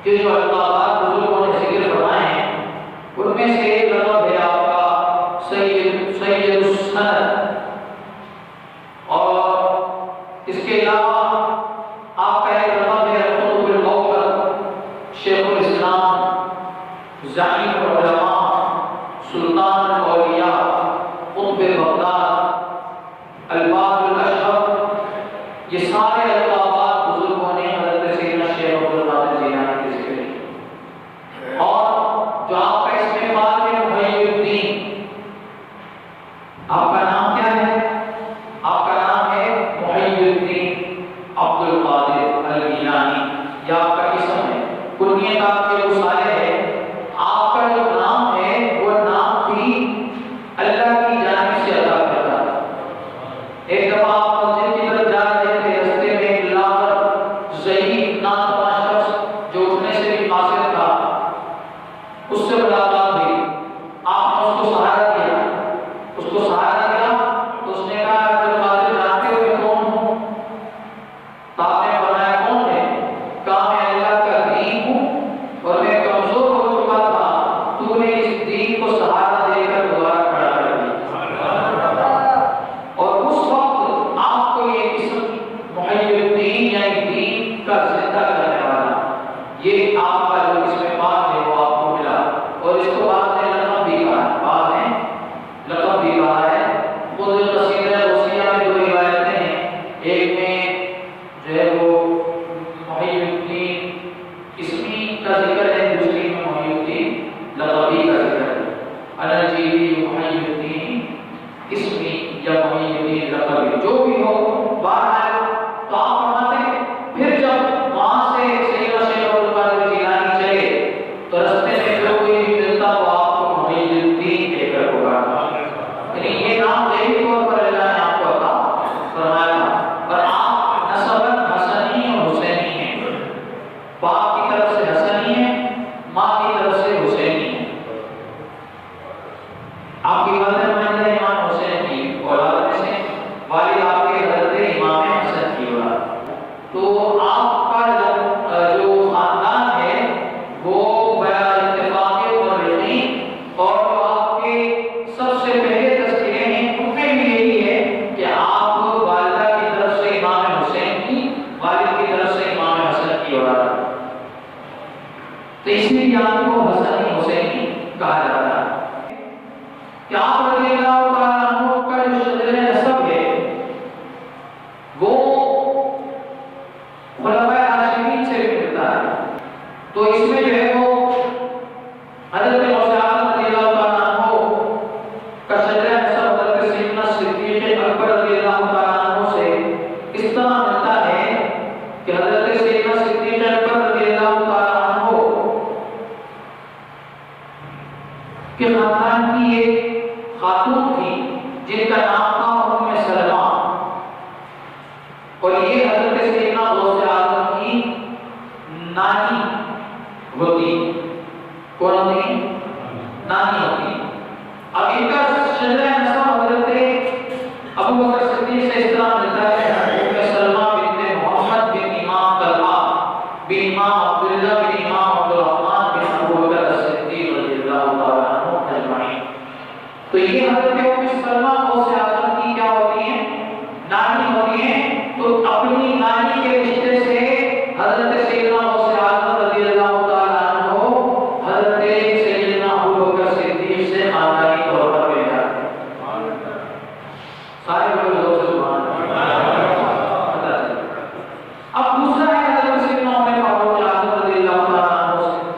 کہ جو القابات بزرگوں نے ذکر فرمائے ہیں ان میں سے ایک لقب ہے آپ کا سید السند، اور اس کے علاوہ آپ کا ایک لقب ہے القطب الاول، شیخ الاسلام، زعیم العلماء، سلطان الاولیاء، قطب بغداد، الباز الاشرف۔ یہ سارے القابات بزرگوں نے حضرت سیدنا شیخ عبد القادر جیلانی کے ذکر کیے۔ اور جو آپ کا اس میں بات ہے محی الدین، آپ کا نام کیا ہے؟ آپ کا نام ہے محی الدین عبد القادر الجیلانی، یہ آپ کا اسم ہے، کنیت آپ کے رسالے ہے۔ آپ کا جو نام ہے وہ نام بھی اللہ کی جانب سے عطا کرتا ہے۔ ایک دفعہ آپ مسجد کی طرف جا رہے تھے، رستے میں ایک لاغر ضعیف ناتواں شخص جو اٹھنے سے بھی قاصر تھا، اس سے ملاقات ہوئی۔ آپ نے اس کو سہارا دیا، اس کو سہارا دیا تو اس نے کہا عبد القادر جانتے ہو میں کون ہوں؟ تو آپ نے فرمایا کون ہے؟ کہا میں اللہ کا دین ہوں اور میں کمزور ہو چکا تھا، تو نے اس دین کو سہارا دے کر دوبارہ کھڑا کر دیا۔ اور اس وقت آپ کو یہ اسم محی الدین یعنی دین کا زندہ کرنے والا، یہ آپ کا جو اس میں بات ہے وہ آپ کو ملا۔ اور اس کو بعد نے لقب بھی کہا ہے، بعد نے لقب بھی کہا ہے۔ خود قصیدہ غوثیہ میں دو روایتیں ہیں، ایک میں جو ہے وہ محی الدین اسمی کا ذکر ہے، دوسری میں محی الدین لقبی کا ذکر ہے۔ الجیلی محی الدین اسمی یا محی الدین لقبی، جو بھی ہو بہرحال تو آپ فرماتے ہیں پھر جب وہاں سے سیدنا شیخ عبد القادر جیلانی چلے تو رستے میں جو کوئی بھی ملتا تو آپ کو محی الدین کہہ کر پکارتا، یعنی یہ نام ظاہری طور پر اللہ نے آپ کو عطا فرمایا تھا۔ اور آپ نسباً حسنی اور حسینی ہیں، باپ کی طرف سے حسنی ہیں، ماں کی طرف سے حسینی ہیں۔ آپ کی والدہ مائندہ امام حسین کی اولاد میں سے، والد آپ کے حضرت امام حسن کی اولاد۔ تو آپ کا جو خاندان ہے وہ بیا اتفاق مورخین اور جو آپ کے سب سے پہلے تذکرے ہیں ان میں بھی یہی ہے کہ آپ والدہ کی طرف سے امام حسین کی، والد کی طرف سے امام حسن کی اولاد، تو اس لیے آپ کو حسنی حسینی کہا جاتا ہے۔ کہ آپ رضی اللہ تعالیٰ عنہ کا جو شجر نسب ہے وہ خلفائے راشدین سے بھی ملتا ہے، تو اس میں جو ہے وہ حضرت غوث اعظم رضی اللہ تعالیٰ عنہ کا شجر نسب حضرت سیدنا صدیق اکبر رضی اللہ تعالیٰ عنہ سے اس طرح ملتا ہے کہ حضرت سیدنا صدیق اکبر رضی اللہ تعالیٰ عنہ کے خاندان کی ایک خاتون تھی جن کا نام تھا ام سلمہ، اور یہ حضرت سیدنا غوث اعظم کی نانی ہوتی، کون ہوتی؟ نانی ہوتی۔ اب ان کا شجر نسب حضرت ابو بکر صدیق سے اس طرح ملتا ہے، ام سلمہ بنت محمد بن امام طلحہ بن امام عبداللہ بن امام عبد الرحمن بن ابو بکر صدیق رضی اللہ تعالیٰ عنہ اجمعین۔ تو یہ حضرت ام سلمہ غوث اعظم کی کیا ہوتی ہیں؟ نانی ہوتی ہیں۔ تو اپنی نانی کے رشتے سے حضرت سیدنا غوث اعظم رضی اللہ تعالیٰ عنہ حضرت سیدنا ابو بکر صدیق سے خاندانی طور پر مل جاتے ہیں۔ سارے لوگ زور سے سبحان اللہ۔ اب دوسرا ہے حضرت سیدنا عمر فاروق اعظم رضی اللہ تعالیٰ عنہ سے۔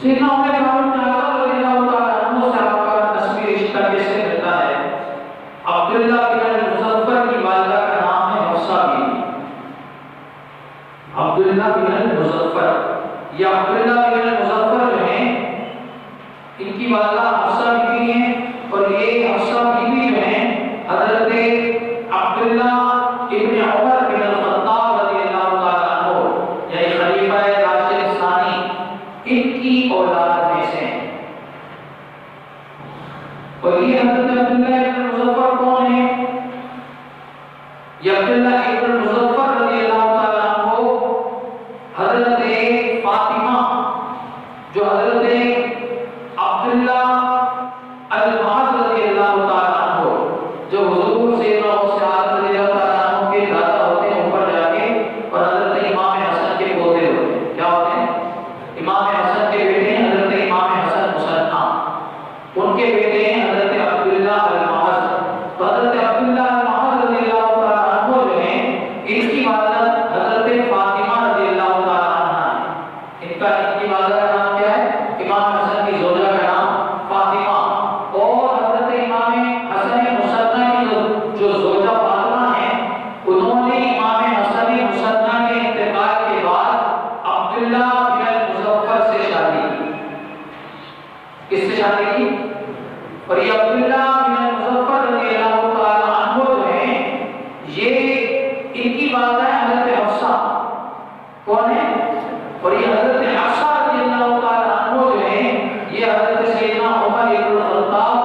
سیدنا عمر فاروق اعظم رضی اللہ تعالیٰ عنہ سے آپ کا نسبی رشتہ کیسے ملتا ہے؟ عبداللہ بن المظفر کی والدہ کا نام ہے حفصہ بیوی۔ عبداللہ بن المظفر، یہ عبداللہ بن المظفر جو ہیں ان کی والدہ حفصہ بیوی ہیں، اور یہ حفصہ بیوی جو ہیں حضرت عبداللہ ابن عمر بن الخطاب رضی اللہ تعالیٰ عنہ یعنی خلیفہ راشد ثانی ان کی اولاد میں سے ہیں۔ اور یہ حضرت عبداللہ ابن المظفر کون ہے؟ یہ عبداللہ ابن المظفر رضی اللہ تعالیٰ عنہ حضرت فاطمہ جو حضرت عبداللہ المعاذ رضی اللہ تعالیٰ عنہ جو حضور سیدنا غوث اعظم رضی اللہ تعالیٰ عنہ کے دادا ہوتے ہیں اوپر جا کے، اور حضرت امام حسن کے پوتے ہوتے ہیں. کیا ہوتے ہیں؟ امام حسن کے بیٹے ہیں حضرت امام حسن مصنع، ان کے بیٹے ہیں حضرت عبداللہ المعاذ. تو حضرت عبداللہ المعاذ رضی اللہ تعالیٰ عنہ جو ہیں، ان کی والدہ حضرت فاطمہ رضی اللہ تعالیٰ عنہ ہے. ان کی والدہ کا نام کیا ہے؟ امام حسن کی زوجہ کا نام فاطمہ. اور حضرت امام حسن مصنع کی جو زوجہ فاطمہ ہیں، انہوں نے امام حسن مصنع کے انتقال کے بعد عبداللہ بن المظفر سے شادی کی. کس سے شادی کی؟ اور یہ عبداللہ بن المظفر رضی اللہ تعالیٰ عنہ جو ہیں، یہ ان کی والدہ ہے حضرت حفصہ. کون ہے؟ اور یہ حضرت حفصہ رضی اللہ تعالیٰ عنہ جو ہیں، یہ حضرت سیدنا عمر بن الخطاب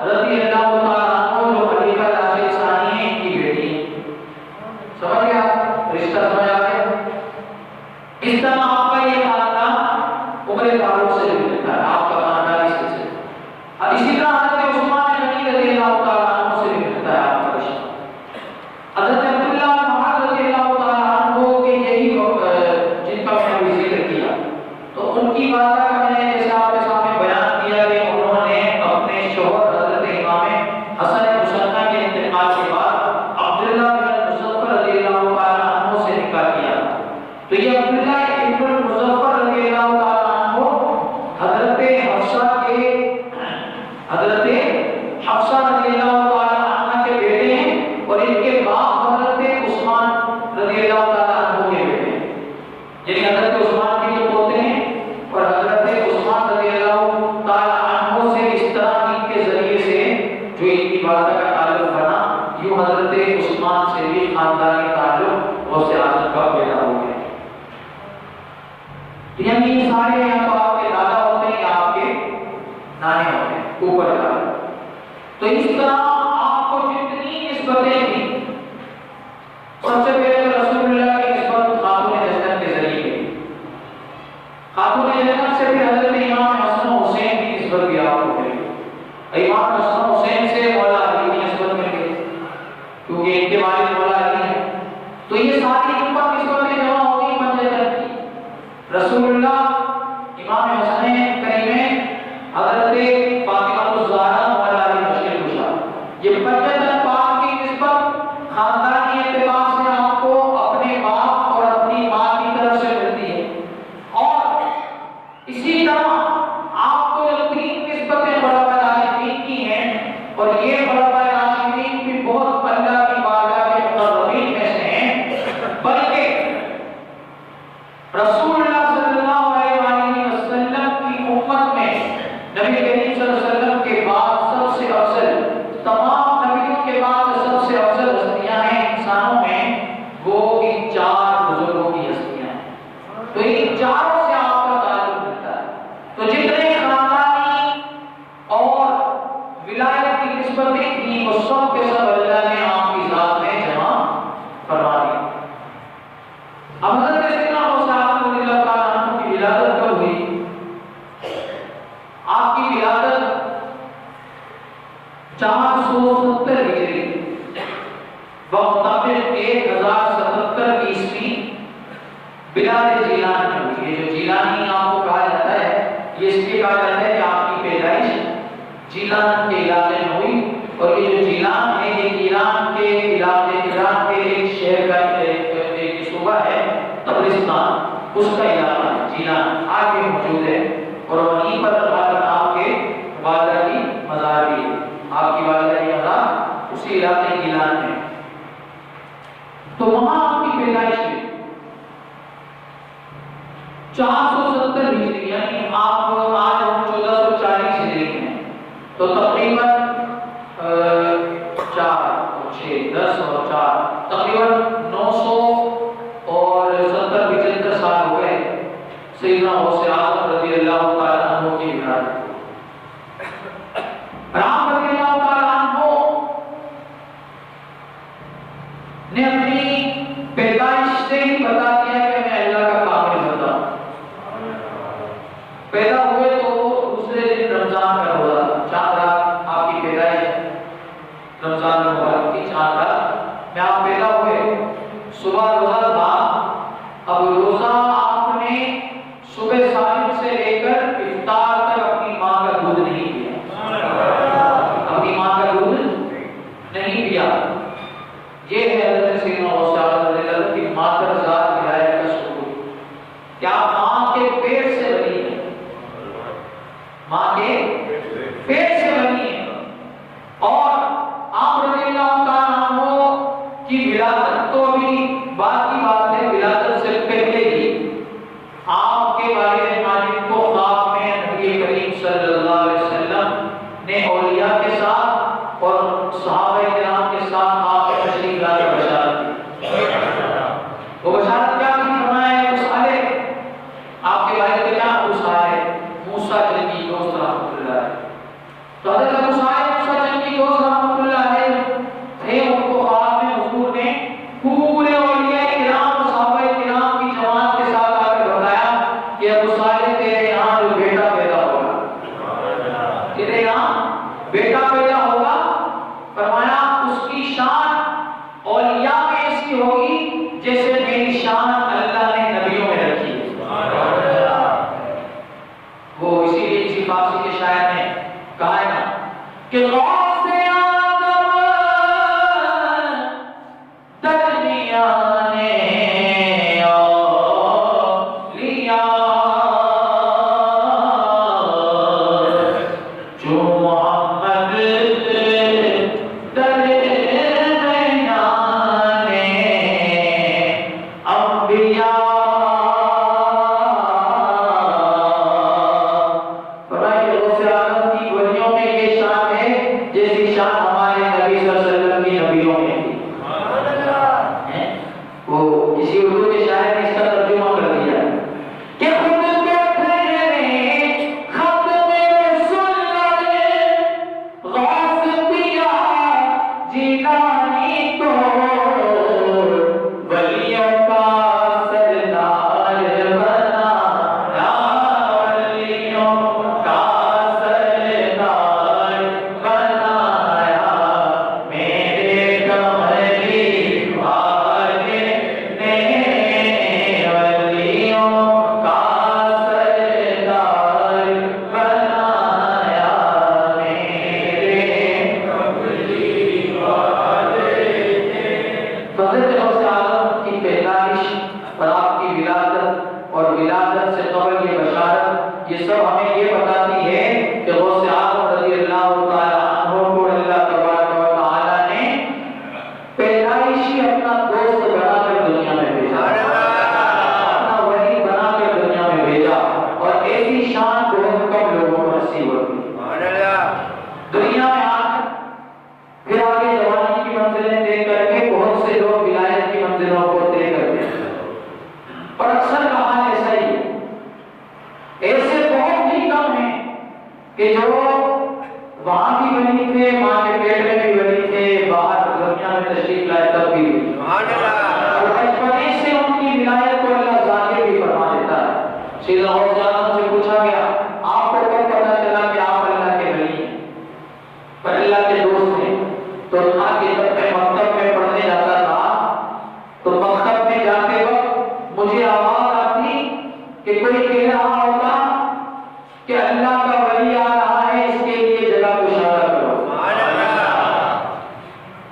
رضی اللہ تعالیٰ عنہ جو خلیفہ راشد ثانی ہیں، ان کی بیٹی ہیں. سمجھ گیا رشتہ؟ سمجھ آ گیا؟ اس طرح آپ کا یہ خاندان عمر فاروق سے بھی ملتا ہے، آپ کا خاندان اس سے. اب اسی طرح حضرت عثمان غنی رضی اللہ تعالیٰ عنہ سے بھی ملتا ہے آپ کا رشتہ. حضرت عبداللہ المعاذ رضی اللہ تعالیٰ عنہ کے یہی جن کا میں نے ذکر کیا، تو ان کی والدہ کا میں نے جیسے آپ کے سامنے بیان کیا کہ انہوں نے اپنے شوہر حضرت امام حسن مصنع کے انتقال کے بعد عبداللہ بن المظفر رضی اللہ تعالیٰ عنہ سے نکاح کیا. تو یہ عبداللہ بن المظفر رضی اللہ تعالیٰ عنہ حضرت حفصہ رضی اللہ تعالیٰ عنہ کے بیٹے ہیں، اور ان کے باپ حضرت عثمان رضی اللہ تعالیٰ عنہ کے بیٹے ہیں. یعنی حضرت عثمان کے جو پوتے ہیں، اور حضرت عثمان رضی اللہ تعالیٰ عنہ سے اس طرح ان کے ذریعے سے جو ان کی والدہ کا تعلق بنا، یوں حضرت عثمان سے بھی خاندانی تعلق غوث اعظم کا پیدا ہو گیا. یعنی یہ سارے یہاں تو آپ کے دادا ہوتے ہیں یا آپ کے نانے ہوتے ہیں اوپر کا. تو اس طرح آپ کو جتنی نسبتیں تھیں، سب سے پہلے رسول اللہ کی نسبت خاتون جنت کے ذریعے کی. خاتون جنت سے پھر حضرت امام حسن و حسین کی نسبت بھی آپ کو ملی. امام حسن و حسین سے مولا علی کی نسبت مل گئی کیونکہ ان کے والد مولا علی ہیں. تو یہ ساری اوپر نسبتیں جمع ہو گئی جنت کی. رسول اللہ، امام حسن کریم، حضرت فاطمہ الزہرا مولا علی مشکل کشا، یہ جنت پاک کی نسبت خاندانی اعتبار سے آپ کو اپنے باپ اور اپنی ماں کی طرف سے ملتی ہے. اور اسی طرح آپ کو جو تین نسبتیں خلفائے راشدین کی ہیں، اور یہ خلفائے راشدین بھی بہت اللہ کی بارگاہ کے مقربین میں سے ہیں، بلکہ رسول اللہ صلی اللہ علیہ وسلم کی امت میں نبی کریم صلی اللہ علیہ وسلم کے بعد سب سے افضل، تمام نبیوں کے بعد سب سے افضل ہستیاں ہیں انسانوں میں، وہ ان چار بزرگوں کی ہستیاں ہیں. تو ان چاروں سے آپ کا تعلق ملتا ہے. تو جتنے خاندانی اور ولایت کی نسبتیں تھیں، وہ سب کے سب اللہ نے آپ کی ذات میں جمع فرما دی. اب حضرت سیدنا غوث اعظم رضی اللہ تعالیٰ عنہ کی ولادت کب ہوئی؟ آپ کی ولادت 470 ہجری بمطابق 1077 عیسوی بلاد جیلان میں ہوئی. یہ جو جیلانی آپ کو کہا جاتا ہے، یہ اس لیے کہا جاتا ہے کہ آپ کی پیدائش جیلان کے علاقے میں ہوئی. اور یہ جو جیلان ہے، یہ ایران کے علاقے، ایران کے ایک شہر کا ایک صوبہ ہے تبرستان، اس کا علاقہ ہے جیلان، آج بھی موجود ہے. اور وہیں پر آپ کے والدہ کی مزار بھی ہے. آپ کی والدہ کی مزار اسی علاقے گیلان میں. تو وہاں آپ کی پیدائش ہوئی 470 ہجری، یعنی آپ آج ہم 1440 ہجری میں ہیں. تو تقریباً 4 اور 6 10 اور 4 تقریباً 970 سال ہو گئے سیدنا غوث اعظم رضی اللہ تعالیٰ عنہ کی ولادت. آپ رضی اللہ تعالیٰ عنہ نے اپنی پیدائش سے ہی بتا دیا کہ میں اللہ کا کامل کیا ماں کے پیٹ سے بنی ہے، ماں کے پیٹ سے بنی ہے، اور آپ رضی اللہ تعالیٰ عنہ کی ولادت تو بھی بات کی بات ہے، ولادت سے پہلے ہی آپ کے والد ماجد کو خواب میں نبی کریم صلی اللہ علیہ وسلم نے اولیاء کے ساتھ اور صحابہ کرام کے ساتھ آپ کو تشریف لا کر بشارت دی۔ وہ بشارت کیا تھی؟ فرمایا ہے مصالح آپ کے والد کے کیا مصالح موسیٰ جنگی دوست رحمۃ اللہ علیہ، تو حضرت مصالح موسیٰ جنگی دوست رحمۃ اللہ علیہ تھے، ان کو خواب میں حضور نے پورے اولیاء کرام صحابہ کرام کی جماعت کے ساتھ آ کر بتایا کہ ابو صالح تیرے یہاں جو بیٹا پیدا ہوگا، تیرے یہاں بیٹا پیدا ہوگا، فرمایا اس کی شان اولیاء میں ایسی ہوگی جیسے میری شان اللہ نے نبیوں میں رکھی ہے۔ وہ اسی لیے اسی فارسی کے شاعر نے کہا ہے نا کہ غوث آدم درمیان اولیاء جو محمد درمیان انبیاء، فرمایا غوث آدم کی ولیوں میں یہ شان ہے جیسی شان ہمارے نبی صلی اللہ علیہ وسلم کی نبیوں میں تھی۔ وہ اسی اردو کے شاعر نے اس کا ترجمہ کر دیا کہ خود یہ سب ہمیں یہ بتاتی ہے کہ غوث اعظم رضی اللہ تعالیٰ عنہ کو اللہ تبارک و تعالیٰ نے پیدائشی اپنا دوست بنا کر دنیا میں بھیجا، اپنا ولی بنا کر دنیا میں بھیجا، اور ایسی شان بہت کم لوگوں کو نصیب ہوتی دنیا میں آج پھر آگے جوانی کی منزلیں طے کر کے بہت سے لوگ ولایت کی منزلوں کو طے کرتے ہیں، اور اکثر کا حال ایسا ہی ہے، ایسے بہت ہی کم ہیں کہ جو وہاں بھی بنی تھے، ماں کے پیٹ میں بھی بنی تھے، باہر دنیا میں تشریف لائے تب بھی بنی، اور بچپنے سے ان کی ولایت کو اللہ ظاہر بھی فرما دیتا ہے۔ سیدنا غوث اعظم سے پوچھا گیا آپ کو کب پتا چلا کہ آپ اللہ کے ولی ہیں، پر اللہ کے دوست ہیں؟ تو تھا کہ جب میں مکتب میں پڑھنے جاتا تھا تو مکتب میں جاتے وقت مجھے آواز آتی کہ کوئی کہہ رہا ہوتا کہ اللہ کا ولی آ رہا ہے، اس کے لیے جگہ کشادہ کرو،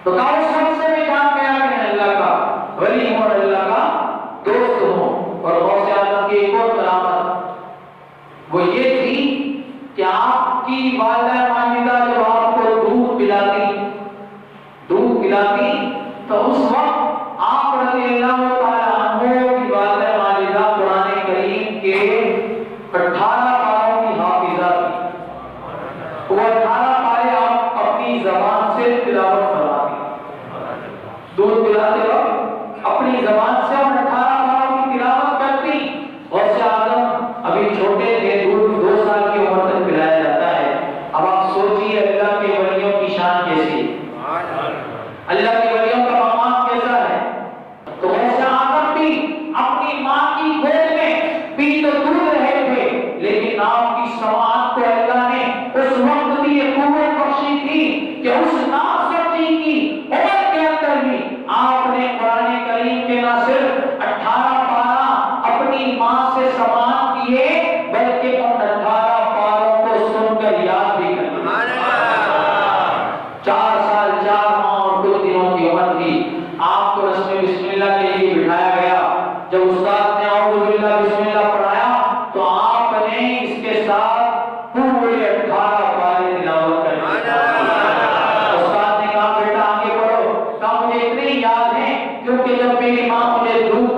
تو اس وقت سے میں جان گیا کہ میں اللہ کا ولی ہوں اور اللہ کا دوست ہوں۔ اور غوث اعظم کی ایک اور کرامت وہ یہ تھی کہ آپ کی والدہ ماجدہ جب آپ کو دودھ پلاتی تو اس وقت آپ رضی اللہ تعالیٰ عنہ کی والدہ ماجدہ قرآن کریم کے 18 پاروں کی حافظہ تھی، وہ 18 پارے آپ اپنی زبان سے تلاوت فرماتی، دودھ پلاتے وقت اپنی زبان سے 18 پاروں کی تلاوت کرتی۔ غوث اعظم ابھی چھوٹے تھے، دودھ 2 سال کی عمر تک پلایا جاتا ہے۔ اب آپ سوچئے اللہ کے ولیوں کی شان کیسی ہے، اللہ کے ولیوں کا مقام کیسا ہے۔ تو غوث اعظم بھی اپنی ماں کی گود میں بھی تو دودھ رہے تھے، لیکن آپ کی سماعت کو اللہ نے اس وقت بھی یہ قوت بخشی تھی کہ اس ناصر جی کی عمر کے اندر بھی آپ نے قرآن کریم کے نہ صرف 18 پارہ اپنی ماں سے سماعت کیے بلکہ ان 18 پاروں کو سن کر یاد بھی کر لیا۔ 4 سال 4 ماہ اور کچھ دنوں کی عمر تھی، آپ کو رسم بسم اللہ کے لیے بٹھایا گیا۔ جب استاد نے اعوذ باللہ بسم اللہ کیونکہ جب میری ماں مجھے دودھ